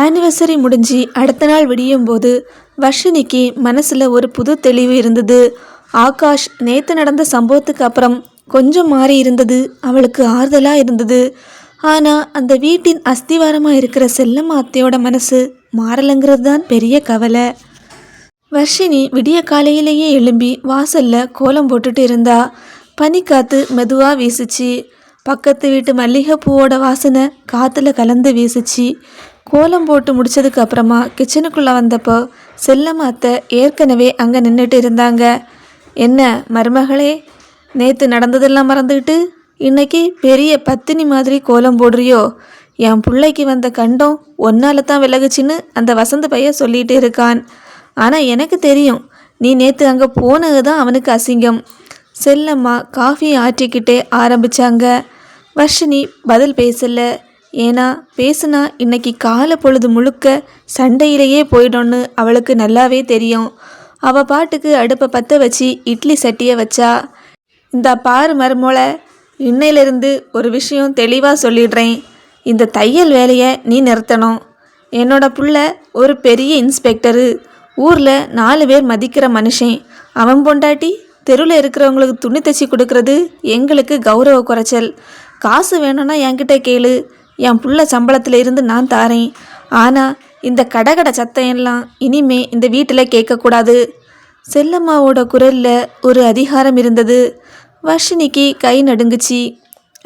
Anniversary முடிஞ்சு அடுத்த நாள் விடியும் போது வர்ஷினிக்கு மனசில் ஒரு புது தெளிவு இருந்தது. ஆகாஷ் நேற்று நடந்த சம்பவத்துக்கு அப்புறம் கொஞ்சம் மாறி இருந்தது அவளுக்கு ஆறுதலாக இருந்தது. ஆனால் அந்த வீட்டின் அஸ்திவாரமாக இருக்கிற செல்லம்மா அத்தையோட மனசு மாறலைங்கிறது தான் பெரிய கவலை. வர்ஷினி விடிய காலையிலேயே எழும்பி வாசலில் கோலம் போட்டுட்டு இருந்தா. பனிக்காற்று மெதுவாக வீசுச்சு. பக்கத்து வீட்டு மல்லிகைப்பூவோட வாசனை காற்றுல கலந்து வீசுச்சு. கோலம் போட்டு முடிச்சதுக்கு அப்புறமா கிச்சனுக்குள்ளே வந்தப்போ செல்லம்மா அத்தை ஏற்கனவே அங்கே நின்றுட்டு இருந்தாங்க. என்ன மருமகளே, நேற்று நடந்ததெல்லாம் மறந்துக்கிட்டு இன்னைக்கு பெரிய பத்தினி மாதிரி கோலம் போடுறியோ? என் பிள்ளைக்கு வந்த கண்டம் ஒன்னால தான் விலகுச்சின்னு அந்த வசந்த பையன் சொல்லிகிட்டு இருக்கான். ஆனால் எனக்கு தெரியும், நீ நேற்று அங்கே போனது தான் அவனுக்கு அசிங்கம். செல்லம்மா காஃபியை ஆற்றிக்கிட்டே ஆரம்பித்தாங்க. வர்ஷினி பதில் பேசலை. ஏன்னா பேசுனா இன்னைக்கு காலை பொழுது முழுக்க சண்டையிலேயே போயிடும்னு அவளுக்கு நல்லாவே தெரியும். அவள் பாட்டுக்கு அடுப்பை பற்ற வச்சு இட்லி சட்டியை வச்சா. இந்த பாரு மருமோளை, இன்னையிலிருந்து ஒரு விஷயம் தெளிவாக சொல்லிடுறேன். இந்த தையல் வேலையை நீ நிறுத்தணும். என்னோட புள்ள ஒரு பெரிய இன்ஸ்பெக்டரு, ஊரில் 4 பேர் மதிக்கிற மனுஷன். அவன் பொண்டாட்டி தெருவில் இருக்கிறவங்களுக்கு துணி தைச்சி கொடுக்கறது எங்களுக்கு கௌரவ குறைச்சல். காசு வேணும்னா என்கிட்ட கேளு, என் புள்ள சம்பளத்தில் இருந்து நான் தாரேன். ஆனால் இந்த கடகட சத்தம் எல்லாம் இனிமே இந்த வீட்டில் கேட்கக்கூடாது. செல்லம்மாவோட குரலில் ஒரு அதிகாரம் இருந்தது. வர்ஷினிக்கு கை நடுங்குச்சு.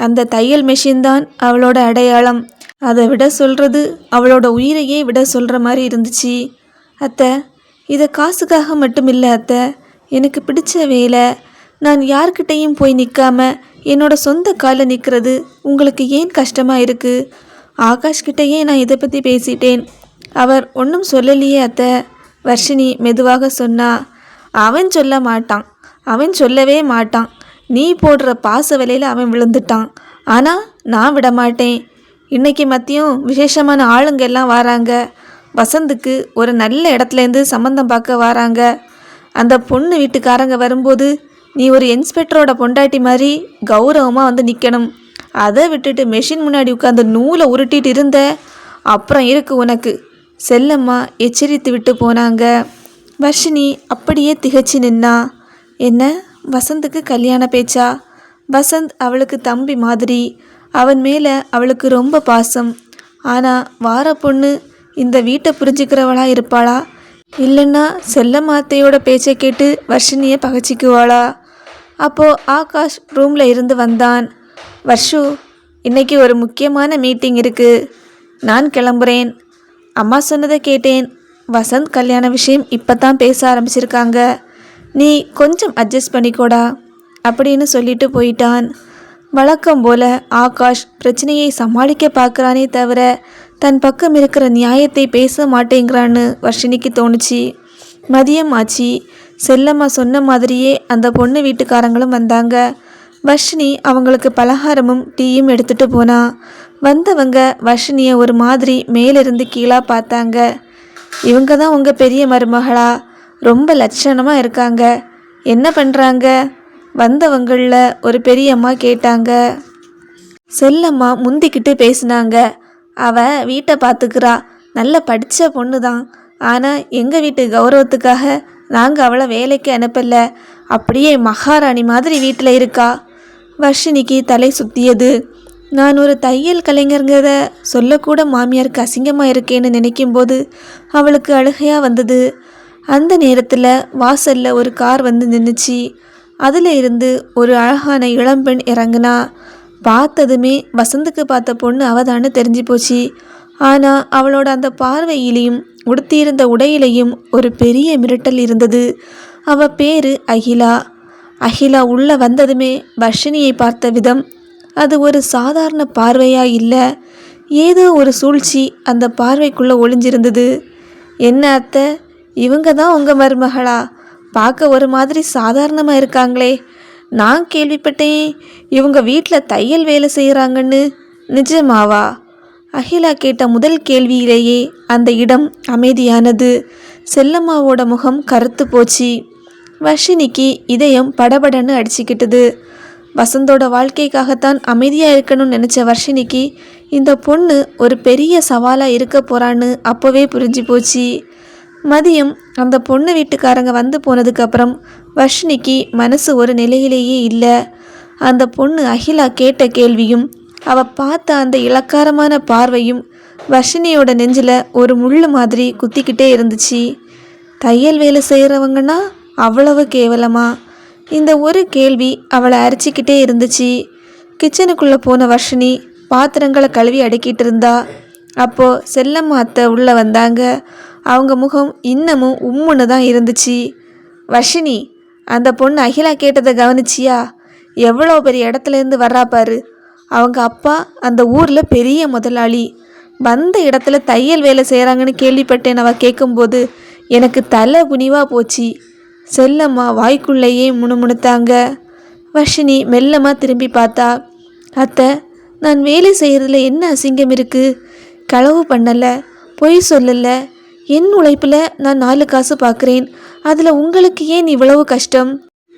அந்த தையல் மெஷின் தான் அவளோட அடையாளம். அதை விட சொல்கிறது அவளோட உயிரையே விட சொல்கிற மாதிரி இருந்துச்சு. அத்தை, இதை காசுக்காக மட்டும் இல்லை அத்தை, எனக்கு பிடிச்ச வேலை. நான் யார்கிட்டையும் போய் நிற்காம என்னோட சொந்த காலில் நிற்கிறது உங்களுக்கு ஏன் கஷ்டமாக இருக்குது? ஆகாஷ்கிட்டையே நான் இதை பற்றி பேசிட்டேன், அவர் ஒன்றும் சொல்லலையே அத்தை. வர்ஷினி மெதுவாக சொன்னா. அவன் சொல்ல மாட்டான், அவன் சொல்லவே மாட்டான். நீ போடுற பாச விலையில் அவன் விழுந்துட்டான். ஆனால் நான் விட மாட்டேன். இன்றைக்கி மதியம் விசேஷமான ஆளுங்க எல்லாம் வராங்க. வசந்துக்கு ஒரு நல்ல இடத்துலேருந்து சம்மந்தம் பார்க்க வராங்க. அந்த பொண்ணு வீட்டுக்காரங்க வரும்போது நீ ஒரு இன்ஸ்பெக்டரோட பொண்டாட்டி மாதிரி கௌரவமாக வந்து நிற்கணும். அதை விட்டுட்டு மெஷின் முன்னாடி உட்காந்து நூலை உருட்டிட்டு இருந்த அப்புறம் இருக்கு உனக்கு. செல்லம்மா எச்சரித்து விட்டு போனாங்க. வர்ஷினி அப்படியே திகச்சு நின்னா. என்ன, வசந்துக்கு கல்யாண பேச்சா? வசந்த் அவளுக்கு தம்பி மாதிரி. அவன் மேலே அவளுக்கு ரொம்ப பாசம். ஆனால் வார பொண்ணு இந்த வீட்டை புரிஞ்சுக்கிறவளா இருப்பாளா? இல்லைன்னா செல்லம்மாத்தையோட பேச்சை கேட்டு வர்ஷினியை பகச்சிக்குவாளா? அப்போது ஆகாஷ் ரூமில் இருந்து வந்தான். வர்ஷு, இன்னைக்கு ஒரு முக்கியமான மீட்டிங் இருக்குது, நான் கிளம்புறேன். அம்மா சொன்னதை கேட்டேன். வசந்த் கல்யாண விஷயம் இப்போ தான் பேச ஆரம்பிச்சிருக்காங்க. நீ கொஞ்சம் அட்ஜஸ்ட் பண்ணிக்கோடா அப்படின்னு சொல்லிட்டு போயிட்டான். வழக்கம் போல் ஆகாஷ் பிரச்சனையை சமாளிக்க பார்க்குறானே தவிர தன் பக்கம் இருக்கிற நியாயத்தை பேச மாட்டேங்கிறான்னு வர்ஷினிக்கு தோணுச்சு. மதியம் ஆச்சு. செல்லம்மா சொன்ன மாதிரியே அந்த பொண்ணு வீட்டுக்காரங்களும் வந்தாங்க. வர்ஷினி அவங்களுக்கு பலகாரமும் டீயும் எடுத்துகிட்டு போனா. வந்தவங்க வர்ஷினியை ஒரு மாதிரி மேலிருந்து கீழாக பார்த்தாங்க. இவங்க தான் உங்கள் பெரிய மருமகளா? ரொம்ப லட்சணமாக இருக்காங்க. என்ன பண்ணுறாங்க? வந்தவங்களில் ஒரு பெரியம்மா கேட்டாங்க. செல்லம்மா முந்திக்கிட்டு பேசினாங்க. அவள் வீட்டை பார்த்துக்கிறா, நல்ல படித்த பொண்ணு தான். ஆனால் எங்கள் வீட்டு கௌரவத்துக்காக நாங்கள் அவளை வேலைக்கு அனுப்பலை. அப்படியே மகாராணி மாதிரி வீட்டில் இருக்கா. வர்ஷினிக்கு தலை சுற்றியது. நான் ஒரு தையல் கலைஞருங்கிறத சொல்லக்கூட மாமியாருக்கு அசிங்கமாக இருக்கேன்னு நினைக்கும்போது அவளுக்கு அழுகையாக வந்தது. அந்த நேரத்தில் வாசலில் ஒரு கார் வந்து நின்றுச்சு. அதில் இருந்து ஒரு அழகான இளம்பெண் இறங்குனா. பார்த்ததுமே வசந்துக்கு பார்த்த பொண்ணு அவதான்னு தெரிஞ்சு போச்சு. ஆனால் அவளோட அந்த பார்வையிலையும் உடுத்தியிருந்த உடையிலையும் ஒரு பெரிய மிரட்டல் இருந்தது. அவள் பேர் அகிலா. அகிலா உள்ளே வந்ததுமே வர்ஷினியை பார்த்த விதம், அது ஒரு சாதாரண பார்வையாக இல்லை, ஏதோ ஒரு சூழ்ச்சி அந்த பார்வைக்குள்ளே ஒளிஞ்சிருந்தது. என்ன அத்தை, இவங்க தான் உங்கள் மருமகளா? பார்க்க ஒரு மாதிரி சாதாரணமாக இருக்காங்களே. நான் கேள்விப்பட்டேன் இவங்க வீட்டில் தையல் வேலை செய்கிறாங்கன்னு. நிஜமாவா? அகிலா கேட்ட முதல் கேள்வியிலேயே அந்த இடம் அமைதியானது. செல்லம்மாவோட முகம் கருத்து போச்சு. வர்ஷினிக்கு இதயம் படபடன்னு அடிச்சுக்கிட்டது. வசந்தோட வாழ்க்கைக்காகத்தான் அமைதியாக இருக்கணும்னு நினச்ச வர்ஷினிக்கு இந்த பொண்ணு ஒரு பெரிய சவாலாக இருக்க போகிறான்னு அப்போவே புரிஞ்சு போச்சு. மதியம் அந்த பொண்ணு வீட்டுக்காரங்க வந்து போனதுக்கப்புறம் வர்ஷினிக்கு மனசு ஒரு நிலையிலேயே இல்லை. அந்த பொண்ணு அகிலா கேட்ட கேள்வியும் அவள் பார்த்த அந்த இளக்காரமான பார்வையும் வர்ஷினியோட நெஞ்சில் ஒரு முள் மாதிரி குத்திக்கிட்டே இருந்துச்சு. தையல் வேலை செய்கிறவங்கன்னா அவ்வளவு கேவலமா? இந்த ஒரு கேள்வி அவளை அரிச்சிக்கிட்டே இருந்துச்சு. கிச்சனுக்குள்ளே போன வர்ஷினி பாத்திரங்களை கழுவி அடுக்கிட்டு இருந்தா. அப்போது செல்லம்மா அத்தை உள்ளே வந்தாங்க. அவங்க முகம் இன்னமும் உம்முன்னு தான் இருந்துச்சு. வர்ஷினி, அந்த பொண்ணு அகிலா கேட்டதை கவனிச்சியா? எவ்வளோ பெரிய இடத்துலேருந்து வர்றா பாரு. அவங்க அப்பா அந்த ஊரில் பெரிய முதலாளி. வந்த இடத்துல தையல் வேலை செய்கிறாங்கன்னு கேள்விப்பட்டேன். அவள் கேட்கும்போது எனக்கு தலை குனிவாக போச்சு. செல்லம்மா வாய்க்குள்ளேயே முணுமுணுத்தாங்க. வர்ஷினி மெல்லமாக திரும்பி பார்த்தா. அத்தை, நான் வேலை செய்கிறதுல என்ன அசிங்கம் இருக்குது? களவு பண்ணலை, பொய் சொல்லலை. என் உழைப்பில் நான் 4 காசு பார்க்குறேன். அதில் உங்களுக்கு ஏன் இவ்வளவு கஷ்டம்?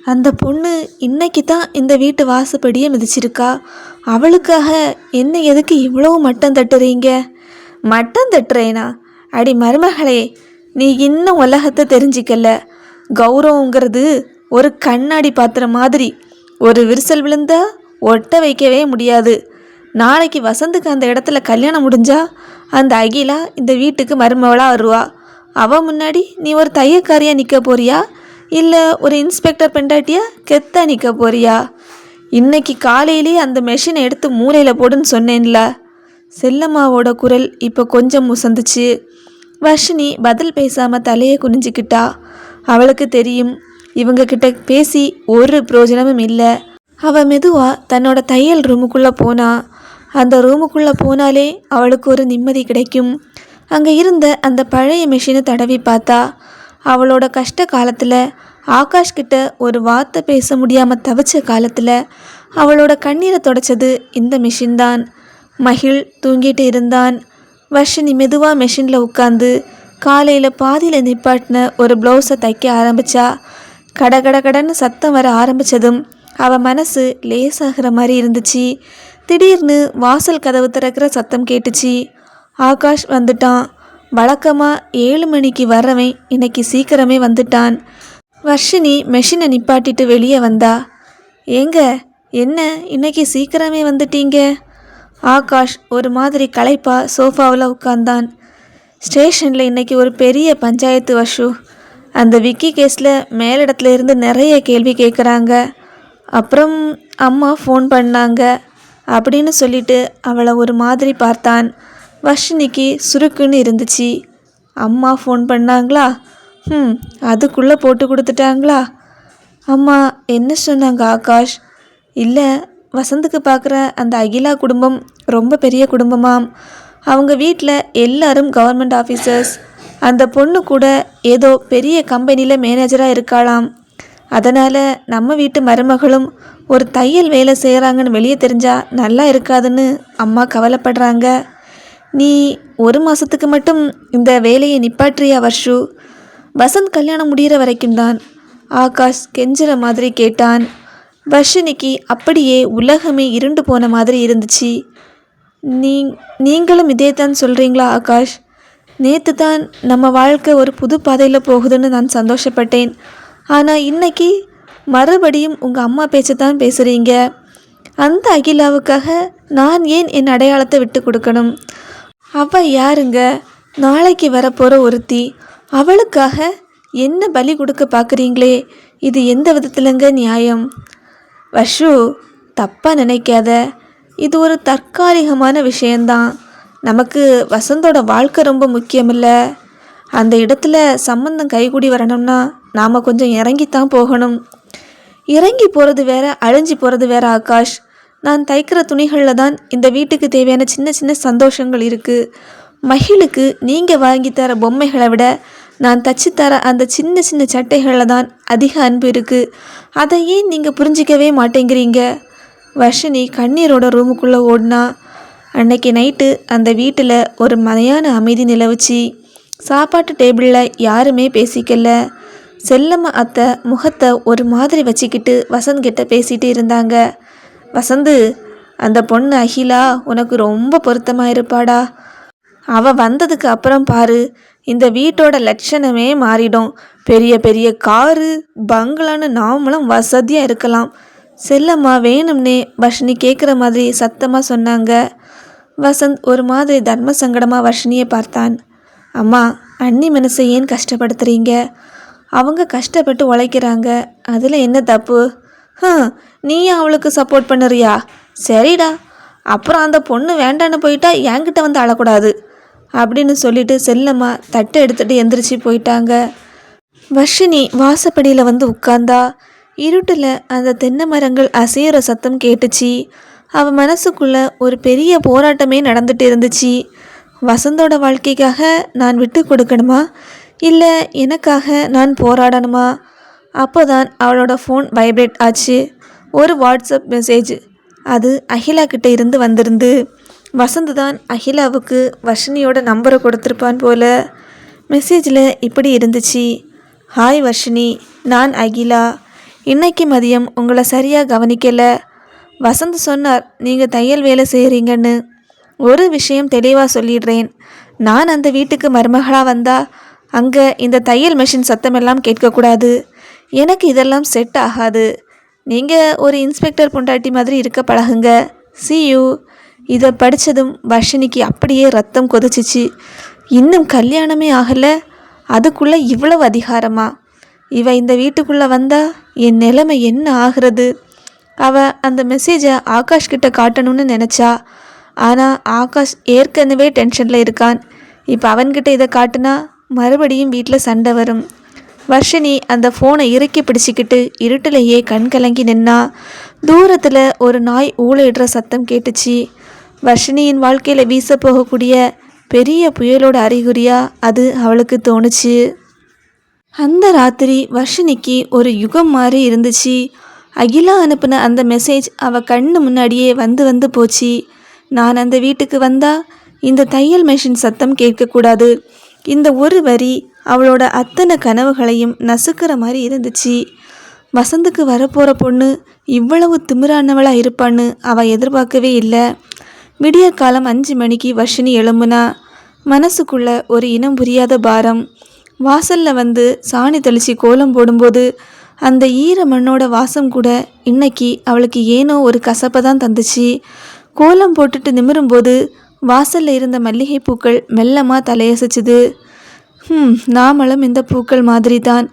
அந்த பொண்ணு இன்னைக்கு தான் இந்த வீட்டு வாசப்படியை மிதிச்சிருக்கா. அவளுக்காக என்ன எதுக்கு இவ்வளவு மட்டம் தட்டுறீங்க? மட்டம் தட்டுறேனா? அடி மருமகளே, நீ இன்னும் உலகத்தை தெரிஞ்சிக்கல. கௌரவங்கிறது ஒரு கண்ணாடி பாத்திரம் மாதிரி. ஒரு விரிசல் விழுந்தா ஒட்ட வைக்கவே முடியாது. நாளைக்கு வசந்துக்கு அந்த இடத்துல கல்யாணம் முடிஞ்சா அந்த அகிலா இந்த வீட்டுக்கு மருமவளாக வருவா. அவள் முன்னாடி நீ ஒரு தையக்காரியாக நிற்க போறியா, இல்லை ஒரு இன்ஸ்பெக்டர் பெண்டாட்டியா கெத்தா நிற்க போறியா? இன்னைக்கு காலையிலேயே அந்த மெஷினை எடுத்து மூளையில் போடுன்னு சொன்னேன்ல. செல்லம்மாவோட குரல் இப்போ கொஞ்சம் முசந்துச்சு. வர்ஷினி பதில் பேசாமல் தலையை குனிஞ்சிக்கிட்டா. அவளுக்கு தெரியும், இவங்க கிட்ட பேசி ஒரு பிரயோஜனமும் இல்லை. அவள் மெதுவாக தன்னோட தையல் ரூமுக்குள்ளே போனா. அந்த ரூமுக்குள்ளே போனாலே அவளுக்கு ஒரு நிம்மதி கிடைக்கும். அங்கே இருந்த அந்த பழைய மெஷினை தடவி பார்த்தா. அவளோட கஷ்ட காலத்தில், ஆகாஷ்கிட்ட ஒரு வார்த்தை பேச முடியாமல் தவிச்ச காலத்தில் அவளோட கண்ணீரை தொடச்சது இந்த மிஷின் தான். மகிழ் தூங்கிட்டு இருந்தான். வர்ஷினி மெதுவாக மெஷினில் உட்காந்து காலையில் பாதியில் நிப்பாட்டின ஒரு ப்ளவுஸை தைக்க ஆரம்பித்தா. கடன்னு சத்தம் வர ஆரம்பித்ததும் அவள் மனசு லேசாகிற மாதிரி இருந்துச்சு. திடீர்னு வாசல் கதவு திறக்கிற சத்தம் கேட்டுச்சு. ஆகாஷ் வந்துட்டான். வழக்கமாக 7 மணிக்கு வர்றவன் இன்னைக்கு சீக்கிரமே வந்துட்டான். வர்ஷினி மெஷினை நிப்பாட்டிட்டு வெளியே வந்தா. ஏங்க, என்ன இன்னைக்கு சீக்கிரமே வந்துட்டீங்க? ஆகாஷ் ஒரு மாதிரி களைப்பா சோஃபாவில் உட்கார்ந்தான். ஸ்டேஷனில் இன்னைக்கு ஒரு பெரிய பஞ்சாயத்து வஷு. அந்த விக்கி கேஸில் மேலிடத்துல இருந்து நிறைய கேள்வி கேட்குறாங்க. அப்புறம் அம்மா ஃபோன் பண்ணாங்க அப்படின்னு சொல்லிட்டு அவளை ஒரு மாதிரி பார்த்தான். வர்ஷினிக்கு சுருக்குன்னு இருந்துச்சு. அம்மா ஃபோன் பண்ணாங்களா? அதுக்குள்ளே போட்டு கொடுத்துட்டாங்களா? அம்மா என்ன சொன்னாங்க ஆகாஷ்? இல்லை, வசந்துக்கு பார்க்குற அந்த அகிலா குடும்பம் ரொம்ப பெரிய குடும்பமாம். அவங்க வீட்டில் எல்லாரும் கவர்மெண்ட் ஆஃபீஸர்ஸ். அந்த பொண்ணு கூட ஏதோ பெரிய கம்பெனியில் மேனேஜராக இருக்காளாம். அதனால் நம்ம வீட்டு மருமகளும் ஒரு தையல் வேலை செய்கிறாங்கன்னு வெளியே தெரிஞ்சால் நல்லா இருக்காதுன்னு அம்மா கவலைப்படுறாங்க. நீ 1 மாதத்துக்கு மட்டும் இந்த வேலையை நிப்பாற்றியா வர்ஷு? வசந்த் கல்யாணம் முடிகிற வரைக்கும் தான். ஆகாஷ் கெஞ்சுற மாதிரி கேட்டான். வர்ஷினிக்கு அப்படியே உலகமே இருண்டு போன மாதிரி இருந்துச்சு. நீங்களும் இதே தான் சொல்கிறீங்களா ஆகாஷ்? நேற்று தான் நம்ம வாழ்க்கை ஒரு புது பாதையில் போகுதுன்னு நான் சந்தோஷப்பட்டேன். ஆனால் இன்னைக்கு மறுபடியும் உங்கள் அம்மா பேச்சு தான் பேசுகிறீங்க. அந்த அகிலாவுக்காக நான் ஏன் என் அடையாளத்தை விட்டு கொடுக்கணும்? அவள் யாருங்க? நாளைக்கு வரப்போகிற ஒருத்தி. அவளுக்காக என்ன பலி கொடுக்க பார்க்குறீங்களே, இது எந்த விதத்துலங்க நியாயம்? வர்ஷு, தப்பாக நினைக்காத. இது ஒரு தற்காலிகமான விஷயந்தான். நமக்கு வசந்தோட வாழ்க்கை ரொம்ப முக்கியமில்ல. அந்த இடத்துல சம்பந்தம் கைகூடி வரணும்னா நாம் கொஞ்சம் இறங்கித்தான் போகணும். இறங்கி போகிறது வேற, அழிஞ்சு போகிறது வேற ஆகாஷ். நான் தைக்கிற துணிகளில் தான் இந்த வீட்டுக்கு தேவையான சின்ன சின்ன சந்தோஷங்கள் இருக்குது. மகிழுக்கு நீங்கள் வாங்கி தர பொம்மைகளை விட நான் தச்சு தர அந்த சின்ன சின்ன சட்டைகளில் தான் அதிக அன்பு இருக்குது. அதை ஏன் நீங்கள் புரிஞ்சிக்கவே மாட்டேங்கிறீங்க? வர்ஷினி கண்ணீரோட ரூமுக்குள்ளே ஓடினா. அன்னைக்கு நைட்டு அந்த வீட்டில் ஒரு மலையான அமைதி நிலவுச்சு. சாப்பாட்டு டேபிளில் யாருமே பேசிக்கல. செல்லம்மா அத்தை முகத்தை ஒரு மாதிரி வச்சுக்கிட்டு வசந்த் கிட்ட பேசிகிட்டு இருந்தாங்க. வசந்து, அந்த பொண்ணு அகிலா உனக்கு ரொம்ப பொருத்தமாக இருப்பாடா. அவள் வந்ததுக்கு அப்புறம் பாரு, இந்த வீட்டோட லட்சணமே மாறிடும். பெரிய பெரிய காரு பங்களான்னு நாமளும் வசதியாக இருக்கலாம். செல்லம்மா வேணும்னே வர்ஷினி கேட்குற மாதிரி சத்தமாக சொன்னாங்க. வசந்த் ஒரு மாதிரி தர்ம சங்கடமாக வர்ஷினியை பார்த்தான். அம்மா, அண்ணி மனசை ஏன் கஷ்டப்படுத்துறீங்க? அவங்க கஷ்டப்பட்டு உழைக்கிறாங்க, அதில் என்ன தப்பு? நீயே அவளுக்கு சப்போர்ட் பண்ணுறியா? சரிடா, அப்புறம் அந்த பொண்ணு வேண்டான்னு போயிட்டா என்கிட்ட வந்து அழக்கூடாது அப்படின்னு சொல்லிட்டு செல்லம்மா தட்டை எடுத்துகிட்டு எந்திரிச்சு போயிட்டாங்க. வர்ஷினி வாசப்படியில் வந்து உட்கார்ந்தா. இருட்டில் அந்த தென்னை மரங்கள் அசையிற சத்தம் கேட்டுச்சு. அவள் மனசுக்குள்ளே ஒரு பெரிய போராட்டமே நடந்துட்டு இருந்துச்சு. வசந்தோட வாழ்க்கைக்காக நான் விட்டு கொடுக்கணுமா, இல்லை எனக்காக நான் போராடணுமா? அப்போ தான் அவளோட ஃபோன் வைப்ரேட் ஆச்சு. ஒரு வாட்ஸ்அப் மெசேஜ். அது அகிலா கிட்டே இருந்து வந்திருந்து. வசந்த் தான் அகிலாவுக்கு வர்ஷினியோட நம்பரை கொடுத்துருப்பான் போல. மெசேஜில் இப்படி இருந்துச்சு. ஹாய் வர்ஷினி, நான் அகிலா. இன்னைக்கு மதியம் உங்களை சரியாக கவனிக்கலை. வசந்த் சொன்னார் நீங்கள் தையல் வேலை செய்கிறீங்கன்னு. ஒரு விஷயம் தெளிவாக சொல்லிடுறேன். நான் அந்த வீட்டுக்கு மருமகளாக வந்தால் அங்கே இந்த தையல் மெஷின் சத்தமெல்லாம் கேட்கக்கூடாது. எனக்கு இதெல்லாம் செட் ஆகாது. நீங்கள் ஒரு இன்ஸ்பெக்டர் பொண்டாட்டி மாதிரி இருக்க பழகுங்க. see you. இதை படித்ததும் வர்ஷினிக்கு அப்படியே ரத்தம் கொதிச்சிச்சு. இன்னும் கல்யாணமே ஆகலை, அதுக்குள்ளே இவ்வளவு அதிகாரமா? இவ இந்த வீட்டுக்குள்ளே வந்தால் என் நிலைமை என்ன ஆகிறது? அவள் அந்த மெசேஜை ஆகாஷ் கிட்ட காட்டணும்னு நினச்சா. ஆனால் ஆகாஷ் ஏற்கனவே டென்ஷனில் இருக்கான். இப்போ அவன்கிட்ட இதை காட்டுனா மறுபடியும் வீட்டில் சண்டை வரும். வர்ஷினி அந்த ஃபோனை இறுக்கி பிடிச்சிக்கிட்டு இருட்டிலேயே கண் கலங்கி நின்னா. தூரத்தில் ஒரு நாய் ஊழையிடுற சத்தம் கேட்டுச்சு. வர்ஷினியின் வாழ்க்கையில் வீச போகக்கூடிய பெரிய புயலோட அறிகுறியா அது அவளுக்கு தோணுச்சு. அந்த ராத்திரி வர்ஷினிக்கு ஒரு யுகம் மாதிரி இருந்துச்சு. அகிலா அனுப்பின அந்த மெசேஜ் அவள் கண்ணு முன்னாடியே வந்து வந்து போச்சு. நான் அந்த வீட்டுக்கு வந்தால் இந்த தையல் மெஷின் சத்தம் கேட்கக்கூடாது. இந்த ஒரு வரி அவளோட அத்தனை கனவுகளையும் நசுக்கிற மாதிரி இருந்துச்சு. வசந்துக்கு வரப்போகிற பொண்ணு இவ்வளவு திமிரானவளாக இருப்பான்னு அவள் எதிர்பார்க்கவே இல்லை. விடியற்காலம் 5 மணிக்கு வர்ஷினி எழும்புனா. மனசுக்குள்ள ஒரு இனம் புரியாத பாரம். வாசலில் வந்து சாணி தெளித்து கோலம் போடும்போது அந்த ஈர மண்ணோட வாசம் கூட இன்னைக்கு அவளுக்கு ஏனோ ஒரு கசப்பை தான் தந்துச்சு. கோலம் போட்டுட்டு நிமிரும்போது வாசலில் இருந்த மல்லிகை பூக்கள் மெல்லமாக தலையசைச்சுது. நாமளும் இந்த பூக்கள் மாதிரி தான்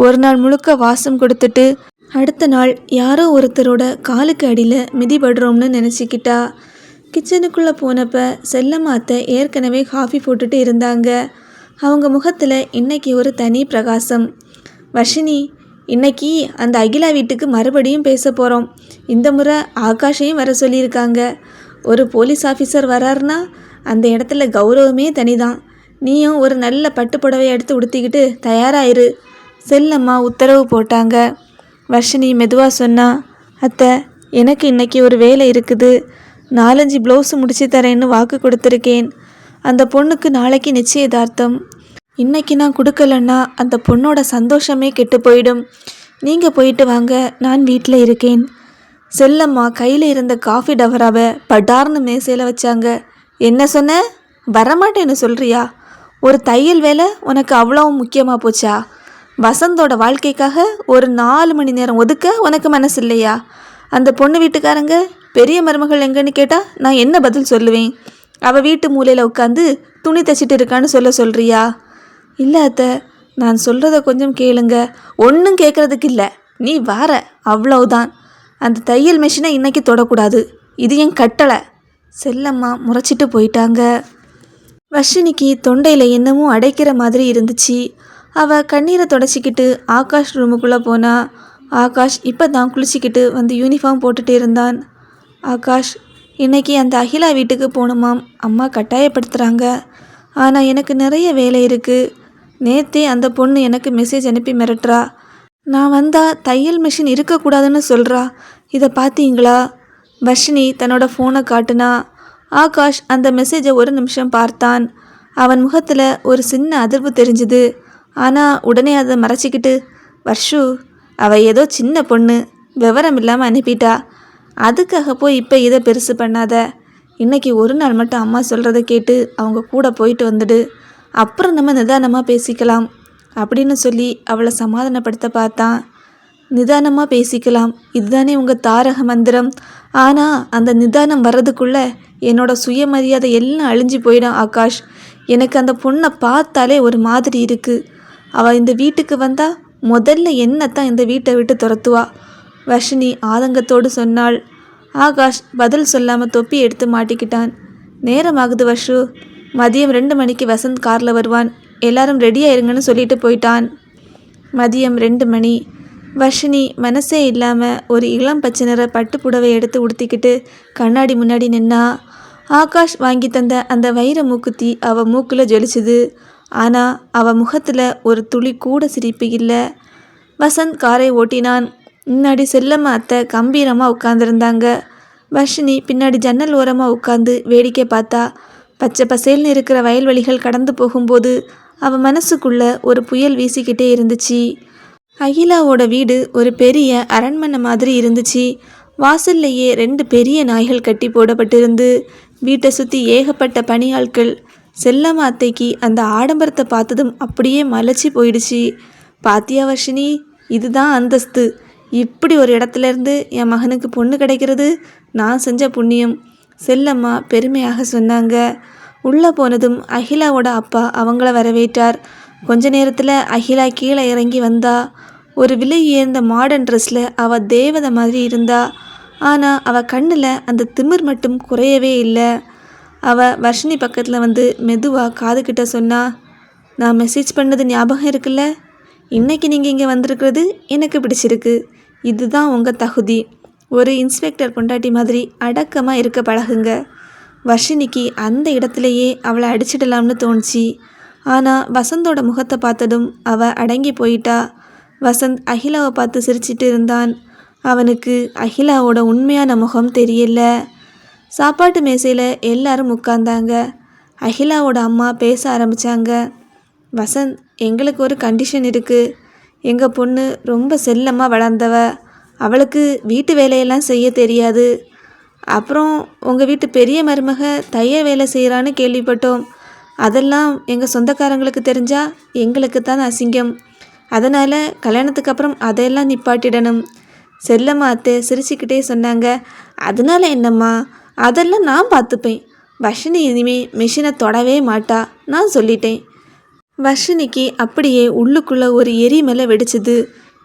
ஒரு நாள் முழுக்க வாசம் கொடுத்துட்டு அடுத்த நாள் யாரோ ஒருத்தரோட காலுக்கு அடியில் மிதிபடுறோம்னு நினச்சிக்கிட்டா. கிச்சனுக்குள்ளே போனப்போ செல்லம்மாத்தை ஏற்கனவே காஃபி போட்டுட்டு இருந்தாங்க. அவங்க முகத்தில் இன்னைக்கு ஒரு தனி பிரகாசம். வர்ஷினி, இன்னைக்கு அந்த அகிலா வீட்டுக்கு மறுபடியும் பேச போகிறோம். இந்த முறை ஆகாஷையும் வர சொல்லியிருக்காங்க. ஒரு போலீஸ் ஆஃபீஸர் வராருன்னா அந்த இடத்துல கௌரவமே தனிதான். நீயும் ஒரு நல்ல பட்டு புடவை எடுத்து உடுத்திக்கிட்டு தயாராயிரு. செல்லம்மா உத்தரவு போட்டாங்க. வர்ஷினி மெதுவாக சொன்னா, அத்தை, எனக்கு இன்னைக்கு ஒரு வேலை இருக்குது. 4-5 ப்ளவுஸு முடிச்சு தரேன்னு வாக்கு கொடுத்துருக்கேன். அந்த பொண்ணுக்கு நாளைக்கு நிச்சயதார்த்தம். இன்னைக்கு நான் கொடுக்கலன்னா அந்த பொண்ணோட சந்தோஷமே கெட்டு போயிடும். நீங்கள் போயிட்டு வாங்க, நான் வீட்டில் இருக்கேன். செல்லம்மா கையில் இருந்த காஃபி டவராவை படார்னு மேசையில் வச்சாங்க. என்ன சொன்ன? வரமாட்டேன்னு சொல்கிறியா? ஒரு தையல் வேலை உனக்கு அவ்வளோ முக்கியமாக போச்சா? வசந்தோட வாழ்க்கைக்காக ஒரு 4 மணி நேரம் ஒதுக்க உனக்கு மனசு இல்லையா? அந்த பொண்ணு வீட்டுக்காரங்க பெரிய மருமகள் எங்கன்னு கேட்டால் நான் என்ன பதில் சொல்லுவேன்? அவள் வீட்டு மூலையில் உட்காந்து துணி தைச்சிட்டு இருக்கான்னு சொல்கிறியா? இல்லை அத்தை, நான் சொல்கிறத கொஞ்சம் கேளுங்க. ஒன்றும் கேட்குறதுக்கு இல்லை, நீ வார அவ்வளவுதான். அந்த தையல் மிஷினை இன்னைக்கு தொடக்கூடாது, இது என் கட்டளை. செல்லம்மா முறைச்சிட்டு போயிட்டாங்க. வர்ஷினிக்கு தொண்டையில் என்னமோ அடைக்கிற மாதிரி இருந்துச்சு. அவள் கண்ணீரை தொடச்சிக்கிட்டு ஆகாஷ் ரூமுக்குள்ளே போனா. ஆகாஷ் இப்போ தான் குளிச்சிக்கிட்டு வந்து யூனிஃபார்ம் போட்டுட்டு இருந்தான். ஆகாஷ், இன்னைக்கு அந்த அகிலா வீட்டுக்கு போகணுமாம். அம்மா கட்டாயப்படுத்துகிறாங்க. ஆனால் எனக்கு நிறைய வேலை இருக்குது. நேற்றே அந்த பொண்ணு எனக்கு மெசேஜ் அனுப்பி மிரட்டுறா. நான் வந்தால் தையல் மிஷின் இருக்கக்கூடாதுன்னு சொல்கிறா. இதை பார்த்தீங்களா? வர்ஷினி தன்னோட ஃபோனை காட்டுனா. ஆகாஷ் அந்த மெசேஜை ஒரு நிமிஷம் பார்த்தான். அவன் முகத்தில் ஒரு சின்ன அதிர்வு தெரிஞ்சுது. ஆனால் உடனே அதை மறைச்சிக்கிட்டு, வர்ஷு, அவள் ஏதோ சின்ன பொண்ணு, விவரம் இல்லாமல் அனுப்பிட்டா. அதுக்காக போய் இப்போ இதை பெருசு பண்ணாத. இன்னைக்கு ஒரு நாள் மட்டும் அம்மா சொல்கிறத கேட்டு அவங்க கூட போயிட்டு வந்துடு. அப்புறம் நம்ம நிதானமாக பேசிக்கலாம் அப்படின்னு சொல்லி அவளை சமாதானப்படுத்த பார்த்தான். நிதானமாக பேசிக்கலாம், இதுதானே உங்கள் தாரக மந்திரம். ஆனால் அந்த நிதானம் வர்றதுக்குள்ளே என்னோட சுயமரியாதை எல்லாம் அழிஞ்சு போயிடும் ஆகாஷ். எனக்கு அந்த பொண்ணை பார்த்தாலே ஒரு மாதிரி இருக்குது. அவள் இந்த வீட்டுக்கு வந்தால் முதல்ல என்னத்தான் இந்த வீட்டை விட்டு துரத்துவா. வர்ஷினி ஆதங்கத்தோடு சொன்னாள். ஆகாஷ் பதில் சொல்லாமல் தொப்பி எடுத்து மாட்டிக்கிட்டான். நேரமாகுது வர்ஷு, மதியம் 2 மணிக்கு வசந்த் காரில் வருவான், எல்லாரும் ரெடியாக இருங்கன்னு சொல்லிட்டு போயிட்டான். மதியம் 2 மணி. வர்ஷினி மனசே இல்லாமல் ஒரு இளம் பச்சை நிற பட்டு புடவை எடுத்து உடுத்திக்கிட்டு கண்ணாடி முன்னாடி நின்னா. ஆகாஷ் வாங்கி தந்த அந்த வைர மூக்குத்தி அவள் மூக்கில் ஜொலிச்சுது. ஆனால் அவள் முகத்தில் ஒரு துளி கூட சிரிப்பு இல்லை. வசந்த் காரை ஓட்டினான். முன்னாடி செல்லம்மா அத்தை கம்பீரமாக உட்காந்துருந்தாங்க. வர்ஷினி பின்னாடி ஜன்னல் ஓரமாக உட்காந்து வேடிக்கை பார்த்தா. பச்சை பசேல்னு இருக்கிற வயல்வெளிகள் கடந்து போகும்போது அவள் மனசுக்குள்ள ஒரு புயல் வீசிக்கிட்டே இருந்துச்சு. அகிலாவோட வீடு ஒரு பெரிய அரண்மனை மாதிரி இருந்துச்சு. வாசல்லையே 2 பெரிய நாய்கள் கட்டி போடப்பட்டிருந்து வீட்டை சுற்றி ஏகப்பட்ட பணியாட்கள். செல்லம்மா அத்தைக்கு அந்த ஆடம்பரத்தை பார்த்ததும் அப்படியே மலைச்சி போயிடுச்சு. பாத்தியா வர்ஷினி, இதுதான் அந்தஸ்து. இப்படி ஒரு இடத்துல இருந்து என் மகனுக்கு பொண்ணு கிடைக்கிறது நான் செஞ்ச புண்ணியம், செல்லம்மா பெருமையாக சொன்னாங்க. உள்ளே போனதும் அகிலாவோட அப்பா அவங்கள வரவேற்றார். கொஞ்ச நேரத்தில் அகிலா கீழே இறங்கி வந்தா. ஒரு விலை உயர்ந்த மாடர்ன் ட்ரெஸ்ஸில் அவள் தேவதை மாதிரி இருந்தா. ஆனால் அவள் கண்ணில் அந்த திமிர் மட்டும் குறையவே இல்லை. அவள் வர்ஷினி பக்கத்தில் வந்து மெதுவாக காதுகிட்ட சொன்னா, நான் மெசேஜ் பண்ணது ஞாபகம் இருக்குல்ல? இன்றைக்கி நீங்கள் இங்கே வந்திருக்கிறது எனக்கு பிடிச்சிருக்கு. இதுதான் உங்கள் தகுதி. ஒரு இன்ஸ்பெக்டர் பொண்டாட்டி மாதிரி அடக்கமாக இருக்க பழகுங்க. வர்ஷினிக்கு அந்த இடத்துலையே அவளை அடிச்சிடலாம்னு தோணுச்சு. ஆனால் வசந்தோட முகத்தை பார்த்ததும் அவள் அடங்கி போயிட்டா. வசந்த் அகிலாவை பார்த்து சிரிச்சிட்டு இருந்தான். அவனுக்கு அகிலாவோட உண்மையான முகம் தெரியல. சாப்பாட்டு மேசையில் எல்லாரும் உட்கார்ந்தாங்க. அகிலாவோட அம்மா பேச ஆரம்பித்தாங்க. வசந்த், எங்களுக்கு ஒரு கண்டிஷன் இருக்குது. எங்கள் பொண்ணு ரொம்ப செல்லமாக வளர்ந்தவ. அவளுக்கு வீட்டு வேலையெல்லாம் செய்ய தெரியாது. அப்புறம் உங்கள் வீட்டு பெரிய மருமக தைய வேலை செய்கிறான்னு கேள்விப்பட்டோம். அதெல்லாம் எங்கள் சொந்தக்காரங்களுக்கு தெரிஞ்சால் எங்களுக்கு தான் அசிங்கம். அதனால் கல்யாணத்துக்கு அப்புறம் அதையெல்லாம் நிப்பாட்டிடணும். செல்லம்மா அத்தை சிரிச்சுக்கிட்டே சொன்னாங்க. அதனால என்னம்மா, அதெல்லாம் நான் பார்த்துப்பேன். வர்ஷினி இனிமே மிஷினை தொடவே மாட்டா, நான் சொல்லிட்டேன். வர்ஷினிக்கு அப்படியே உள்ளுக்குள்ளே ஒரு எரிமலை வெடிச்சுது.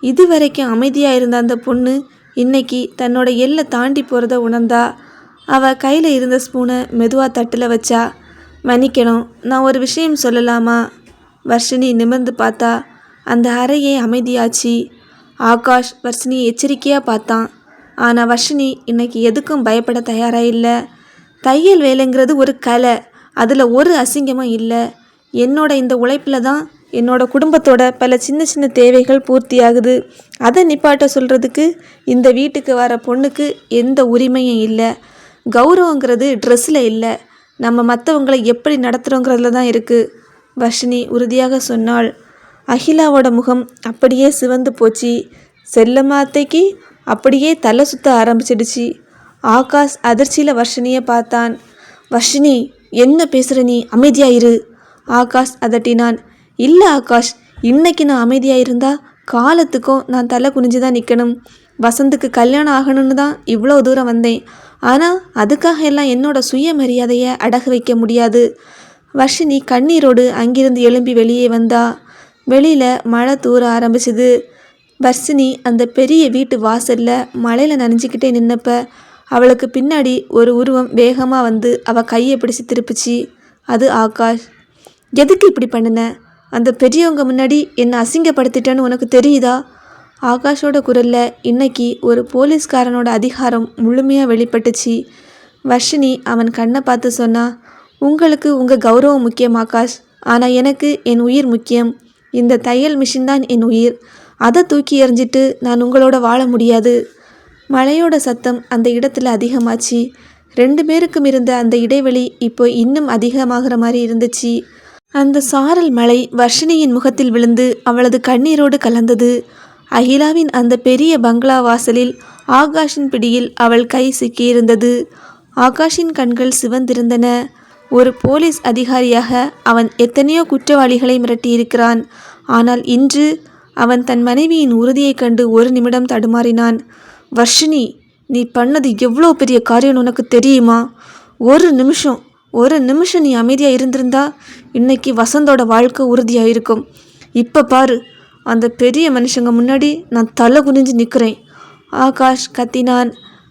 இது வரைக்கும் அமைதியாக இருந்த அந்த பொண்ணு இன்னைக்கு தன்னோட எல்லை தாண்டி போகிறத உணர்ந்தா. அவள் கையில் இருந்த ஸ்பூனை மெதுவாக தட்டில் வச்சா. மன்னிக்கணும், நான் ஒரு விஷயம் சொல்லலாமா? வர்ஷினி நிமிர்ந்து பார்த்தா. அந்த அறையே அமைதியாச்சு. ஆகாஷ் வர்ஷினி எச்சரிக்கையாக பார்த்தான். ஆனால் வர்ஷினி இன்னைக்கு எதுக்கும் பயப்பட தயாராக இல்லை. தையல் வேலைங்கிறது ஒரு கலை, அதில் ஒரு அசிங்கமும் இல்லை. என்னோட இந்த உழைப்பில் தான் என்னோட குடும்பத்தோட பல சின்ன சின்ன தேவைகள் பூர்த்தியாகுது. அதை நிப்பாட்ட சொல்கிறதுக்கு இந்த வீட்டுக்கு வர பொண்ணுக்கு எந்த உரிமையும் இல்லை. கௌரவங்கிறது ட்ரெஸ்ஸில் இல்லை, நம்ம மற்றவங்களை எப்படி நடத்துகிறோங்கிறதுல தான் இருக்குது. வர்ஷினி உறுதியாக சொன்னாள். அகிலாவோட முகம் அப்படியே சிவந்து போச்சு. செல்லம்மா அத்தைக்கு அப்படியே தலை சுத்த ஆரம்பிச்சிடுச்சு. ஆகாஷ் அதிர்ச்சியில் வர்ஷினியை பார்த்தான். வர்ஷினி, என்ன பேசுகிற நீ? அமைதியாயிரு. ஆகாஷ் அதட்டினான். இல்லை ஆகாஷ், இன்னைக்கு நான் அமைதியாக இருந்தால் காலத்துக்கும் நான் தலை குனிஞ்சு தான் நிற்கணும். வசந்துக்கு கல்யாணம் ஆகணும்னு தான் இவ்வளோ தூரம் வந்தேன். ஆனால் அதுக்காக எல்லாம் என்னோட சுயமரியாதையை அடகு வைக்க முடியாது. வர்ஷினி கண்ணீரோடு அங்கிருந்து எழும்பி வெளியே வந்தா. வெளியில் மழை தூர ஆரம்பிச்சுது. வர்ஷினி அந்த பெரிய வீட்டு வாசலில் மழையில் நனைஞ்சிக்கிட்டே நின்னப்ப அவளுக்கு பின்னாடி ஒரு உருவம் வேகமாக வந்து அவள் கையை பிடிச்சி திருப்பிச்சு. அது ஆகாஷ். எதுக்கு இப்படி பண்ணின? அந்த பெரியவங்க முன்னாடி என்னை அசிங்கப்படுத்திட்டேன்னு உனக்கு தெரியுதா? ஆகாஷோட குரலில் இன்னைக்கு ஒரு போலீஸ்காரனோட அதிகாரம் முழுமையாக வெளிப்பட்டுச்சு. வர்ஷினி அவன் கண்ணை பார்த்து சொன்னா, உங்களுக்கு உங்கள் கௌரவம் முக்கியம் ஆகாஷ், ஆனால் எனக்கு என் உயிர் முக்கியம். இந்த தையல் மிஷின் தான் என் உயிர். அதை தூக்கி எறிஞ்சிட்டு நான் உங்களோட வாழ முடியாது. மழையோட சத்தம் அந்த இடத்துல அதிகமாச்சு. 2 பேருக்கும் இருந்த அந்த இடைவெளி இப்போ இன்னும் அதிகமாகிற மாதிரி இருந்துச்சு. அந்த சாரல் மழை வர்ஷினியின் முகத்தில் விழுந்து அவளது கண்ணீரோடு கலந்தது. அகிலாவின் அந்த பெரிய பங்களா வாசலில் ஆகாஷின் பிடியில் அவள் கை சிக்கியிருந்தது. ஆகாஷின் கண்கள் சிவந்திருந்தன. ஒரு போலீஸ் அதிகாரியாக அவன் எத்தனையோ குற்றவாளிகளை மிரட்டியிருக்கிறான். ஆனால் இன்று அவன் தன் மனைவியின் உறுதியைக் கண்டு ஒரு நிமிடம் தடுமாறினான். வர்ஷினி, நீ பண்ணது எவ்வளோ பெரிய காரியம் உனக்கு தெரியுமா? ஒரு நிமிஷம் நீ அமைதியாக இருந்திருந்தா இன்னைக்கு வசந்தோட வாழ்க்கை உறுதியாக இருக்கும். இப்போ பாரு, அந்த பெரிய மனுஷங்க முன்னாடி நான் தலை குனிஞ்சு நிற்கிறேன். ஆகாஷ் கத்தினான்.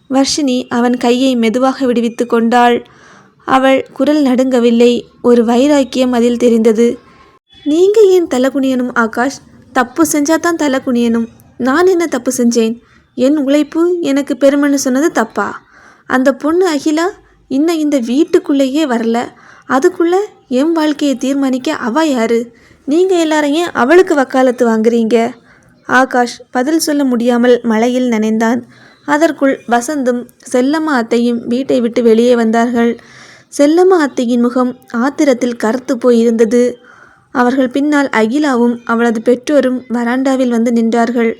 வர்ஷினி அவன் கையை மெதுவாக விடுவித்து கொண்டாள். அவள் குரல் நடுங்கவில்லை. ஒரு வைராக்கியம் அதில் தெரிந்தது. நீங்கள் ஏன் தலை குனியணும் ஆகாஷ்? தப்பு செஞ்சால் தான் தலை குனியணும். நான் என்ன தப்பு செஞ்சேன்? என் உழைப்பு எனக்கு பெருமைன்னு சொன்னது தப்பா? அந்த பொண்ணு அகிலா இன்னும் இந்த வீட்டுக்குள்ளேயே வரல. அதுக்குள்ளே என் வாழ்க்கையை தீர்மானிக்க அவள் யாரு? நீங்கள் எல்லாரும் ஏன் அவளுக்கு வக்காலத்து வாங்குறீங்க? ஆகாஷ் பதில் சொல்ல முடியாமல் மழையில் நனைந்தான். அதற்குள் வசந்தும் செல்லம்மா அத்தையும் வீட்டை விட்டு வெளியே வந்தார்கள். செல்லம்மா அத்தையின் முகம் ஆத்திரத்தில் கருத்து போயிருந்தது. அவர்கள் பின்னால் அகிலாவும் அவளது பெற்றோரும் வராண்டாவில் வந்து நின்றார்கள்.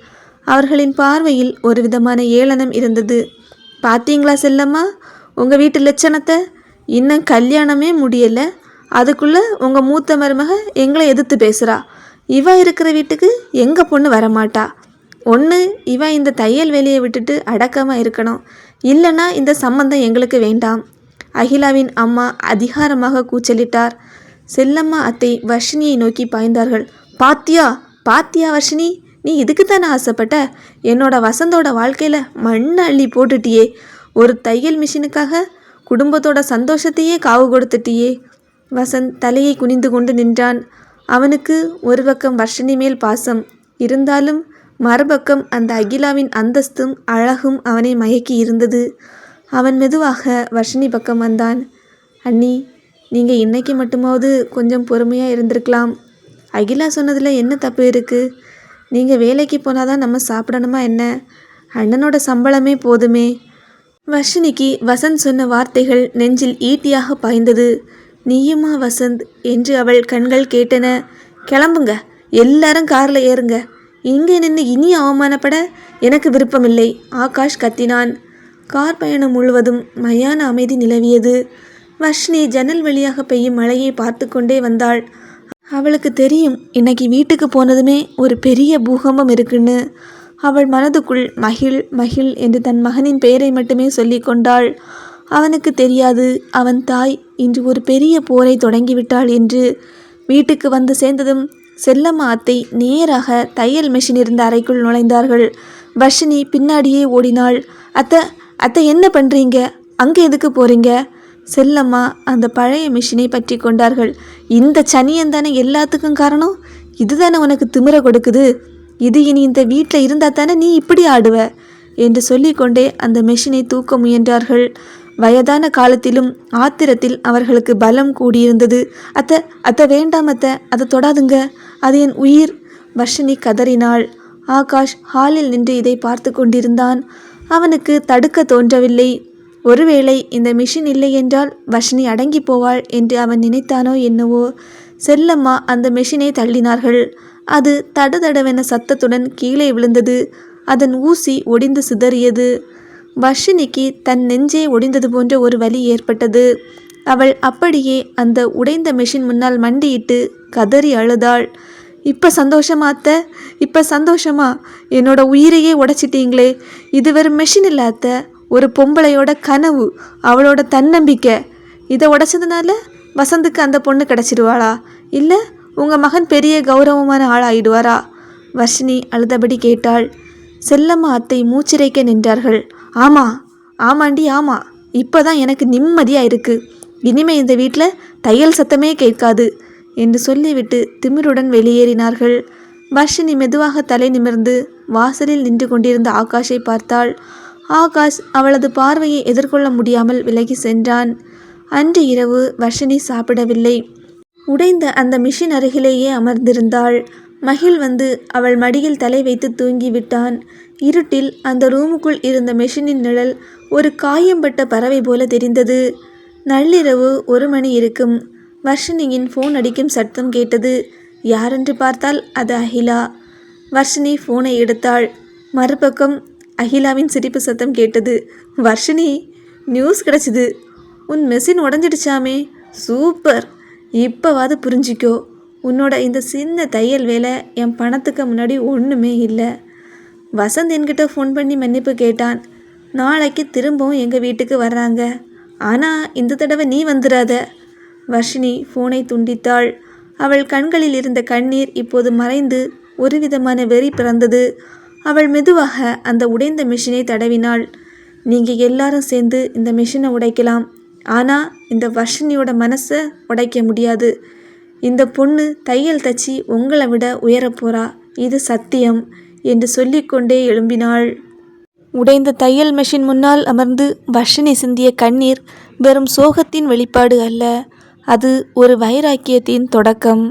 அவர்களின் பார்வையில் ஒரு விதமான ஏளனம் இருந்தது. பார்த்தீங்களா செல்லம்மா, உங்கள் வீட்டு லட்சணத்தை? இன்னும் கல்யாணமே முடியலை, அதுக்குள்ளே உங்கள் மூத்த மருமக எங்களை எதிர்த்து பேசுகிறா. இவ இருக்கிற வீட்டுக்கு எங்கள் பொண்ணு வரமாட்டா. ஒன்று இவ இந்த தையல் வேலையை விட்டுட்டு அடக்கமாக இருக்கணும், இல்லைன்னா இந்த சம்பந்தம் எங்களுக்கு வேண்டாம். அகிலாவின் அம்மா அதிகாரமாக கூச்சலிட்டார். செல்லம்மா அத்தை வர்ஷினியை நோக்கி பாய்ந்தார்கள். பாத்தியா வர்ஷினி, நீ இதுக்குத்தானே ஆசைப்பட்ட? என்னோட வசந்தோட வாழ்க்கையில் மண்ணை அள்ளி போட்டுட்டியே. ஒரு தையல் மிஷினுக்காக குடும்பத்தோட சந்தோஷத்தையே காவு கொடுத்துட்டியே. வசந்த் தலையை குனிந்து கொண்டு நின்றான். அவனுக்கு ஒரு பக்கம் வர்ஷினி மேல் பாசம் இருந்தாலும் மறுபக்கம் அந்த அகிலாவின் அந்தஸ்தும் அழகும் அவனை மயக்கி இருந்தது. அவன் மெதுவாக வர்ஷினி பக்கம் வந்தான். அண்ணி, நீங்கள் இன்னைக்கு மட்டுமாவது கொஞ்சம் பொறுமையாக இருந்திருக்கலாம். அகிலா சொன்னதில் என்ன தப்பு இருக்குது? நீங்கள் வேலைக்கு போனால் தான் நம்ம சாப்பிடணுமா என்ன? அண்ணனோட சம்பளமே போதுமே. வர்ஷினிக்கு வசந்த் சொன்ன வார்த்தைகள் நெஞ்சில் ஈட்டியாக பாய்ந்தது. நீயுமா வசந்த் என்று அவள் கண்கள் கேட்டன. கிளம்புங்க, எல்லாரும் காரில் ஏறுங்க. இங்கே நின்று இனி அவமானப்பட எனக்கு விருப்பமில்லை, ஆகாஷ் கத்தினான். கார் பயணம் முழுவதும் மயான அமைதி நிலவியது. வர்ஷினி ஜன்னல் வழியாக பெய்யும் மழையை பார்த்து கொண்டே வந்தாள். அவளுக்கு தெரியும் இன்னைக்கு வீட்டுக்கு போனதுமே ஒரு பெரிய பூகம்பம் இருக்குன்னு. அவள் மனதுக்குள் மகிழ் என்று தன் மகனின் பெயரை மட்டுமே சொல்லி கொண்டாள். அவனுக்கு தெரியாது அவன் தாய் இன்று ஒரு பெரிய போரை தொடங்கிவிட்டாள் என்று. வீட்டுக்கு வந்து சேர்ந்ததும் செல்லம்மா அத்தை நேராக தையல் மெஷின் இருந்த அறைக்குள் நுழைந்தார்கள். வர்ஷினி பின்னாடியே ஓடினாள். அத்தை என்ன பண்ணுறீங்க? அங்கே எதுக்கு போகிறீங்க? செல்லம்மா அந்த பழைய மிஷினை பற்றி கொண்டார்கள். இந்த சனியன்தானே எல்லாத்துக்கும் காரணம். இதுதானே உனக்கு திமிர கொடுக்குது. இது இனி இந்த வீட்டில் இருந்தால் தானே நீ இப்படி ஆடுவ என்று சொல்லிக்கொண்டே அந்த மெஷினை தூக்க முயன்றார்கள். வயதான காலத்திலும் ஆத்திரத்தில் அவர்களுக்கு பலம் கூடியிருந்தது. அத்தை வேண்டாம் அத்தை, அதை தொடாதுங்க, அது என் உயிர். வர்ஷினி கதறினாள். ஆகாஷ் ஹாலில் நின்று இதை பார்த்து கொண்டிருந்தான். அவனுக்கு தடுக்க தோன்றவில்லை. ஒருவேளை இந்த மிஷின் இல்லை என்றால் வர்ஷினி அடங்கி போவாள் என்று அவன் நினைத்தானோ என்னவோ. செல்லம்மா அந்த மெஷினை தள்ளினார்கள். அது தடதடவென சத்தத்துடன் கீழே விழுந்தது. அதன் ஊசி ஒடிந்து சிதறியது. வர்ஷினிக்கு தன் நெஞ்சே ஒடிந்தது போன்ற ஒரு வலி ஏற்பட்டது. அவள் அப்படியே அந்த உடைந்த மெஷின் முன்னால் மண்டியிட்டு கதறி அழுதாள். இப்போ சந்தோஷமா அத்தை? இப்போ சந்தோஷமா? என்னோட உயிரையே உடைச்சிட்டீங்களே. இது வெறும் மெஷின் இல்லை அத்தை, ஒரு பொம்பளையோட கனவு, அவளோட தன்னம்பிக்கை. இதை உடைச்சதுனால வசந்துக்கு அந்த பொண்ணு கிடச்சிடுவாளா? இல்லை உங்கள் மகன் பெரிய கௌரவமான ஆளாயிடுவாரா? வர்ஷினி அழுதபடி கேட்டாள். செல்லம்மா அத்தை மூச்சிறைக்க நின்றார்கள். ஆமாண்டி ஆமா, இப்போ தான் எனக்கு நிம்மதியாக இருக்குது. இனிமே இந்த வீட்டில் தையல் சத்தமே கேட்காது என்று சொல்லிவிட்டு திமிருடன் வெளியேறினார்கள். வர்ஷினி மெதுவாக தலை நிமிர்ந்து வாசலில் நின்று கொண்டிருந்த ஆகாஷை பார்த்தாள். ஆகாஷ் அவளது பார்வையை எதிர்கொள்ள முடியாமல் விலகி சென்றான். அன்று இரவு வர்ஷினி சாப்பிடவில்லை. உடைந்த அந்த மிஷின் அருகிலேயே அமர்ந்திருந்தாள். மகிழ் வந்து அவள் மடியில் தலை வைத்து தூங்கிவிட்டான். இருட்டில் அந்த ரூமுக்குள் இருந்த மெஷினின் நிழல் ஒரு காயம்பட்ட பறவை போல தெரிந்தது. நள்ளிரவு 1 மணி இருக்கும். வர்ஷினியின் ஃபோன் அடிக்கும் சத்தம் கேட்டது. யாரென்று பார்த்தால் அது அகிலா. வர்ஷினி ஃபோனை எடுத்தாள். மறுபக்கம் அகிலாவின் சிரிப்பு சத்தம் கேட்டது. வர்ஷினி, நியூஸ் கிடச்சிது. உன் மெஷின் உடஞ்சிடுச்சாமே. சூப்பர். இப்போவாது புரிஞ்சிக்கோ. உன்னோட இந்த சின்ன தையல் வேலை என் பணத்துக்கு முன்னாடி ஒன்றுமே இல்லை. வசந்த் என்கிட்ட ஃபோன் பண்ணி மன்னிப்பு கேட்டான். நாளைக்கு திரும்பவும் எங்கள் வீட்டுக்கு வர்றாங்க. ஆனால் இந்த தடவை நீ வந்துடாத. வர்ஷினி ஃபோனை துண்டித்தாள். அவள் கண்களில் இருந்த கண்ணீர் இப்போது மறைந்து ஒரு விதமான வெறி பிறந்தது. அவள் மெதுவாக அந்த உடைந்த மிஷினை தடவினாள். நீங்கள் எல்லாரும் சேர்ந்து இந்த மிஷினை உடைக்கலாம், ஆனால் இந்த வர்ஷினியோட மனசை உடைக்க முடியாது. இந்த பொண்ணு தையல் தச்சு உங்களை விட உயரப்போறா, இது சத்தியம் என்று சொல்லிக்கொண்டே எழும்பினாள். உடைந்த தையல் மெஷின் முன்னால் அமர்ந்து வர்ஷினி சிந்திய கண்ணீர் வெறும் சோகத்தின் வெளிப்பாடு அல்ல, அது ஒரு வைராக்கியத்தின் தொடக்கம்.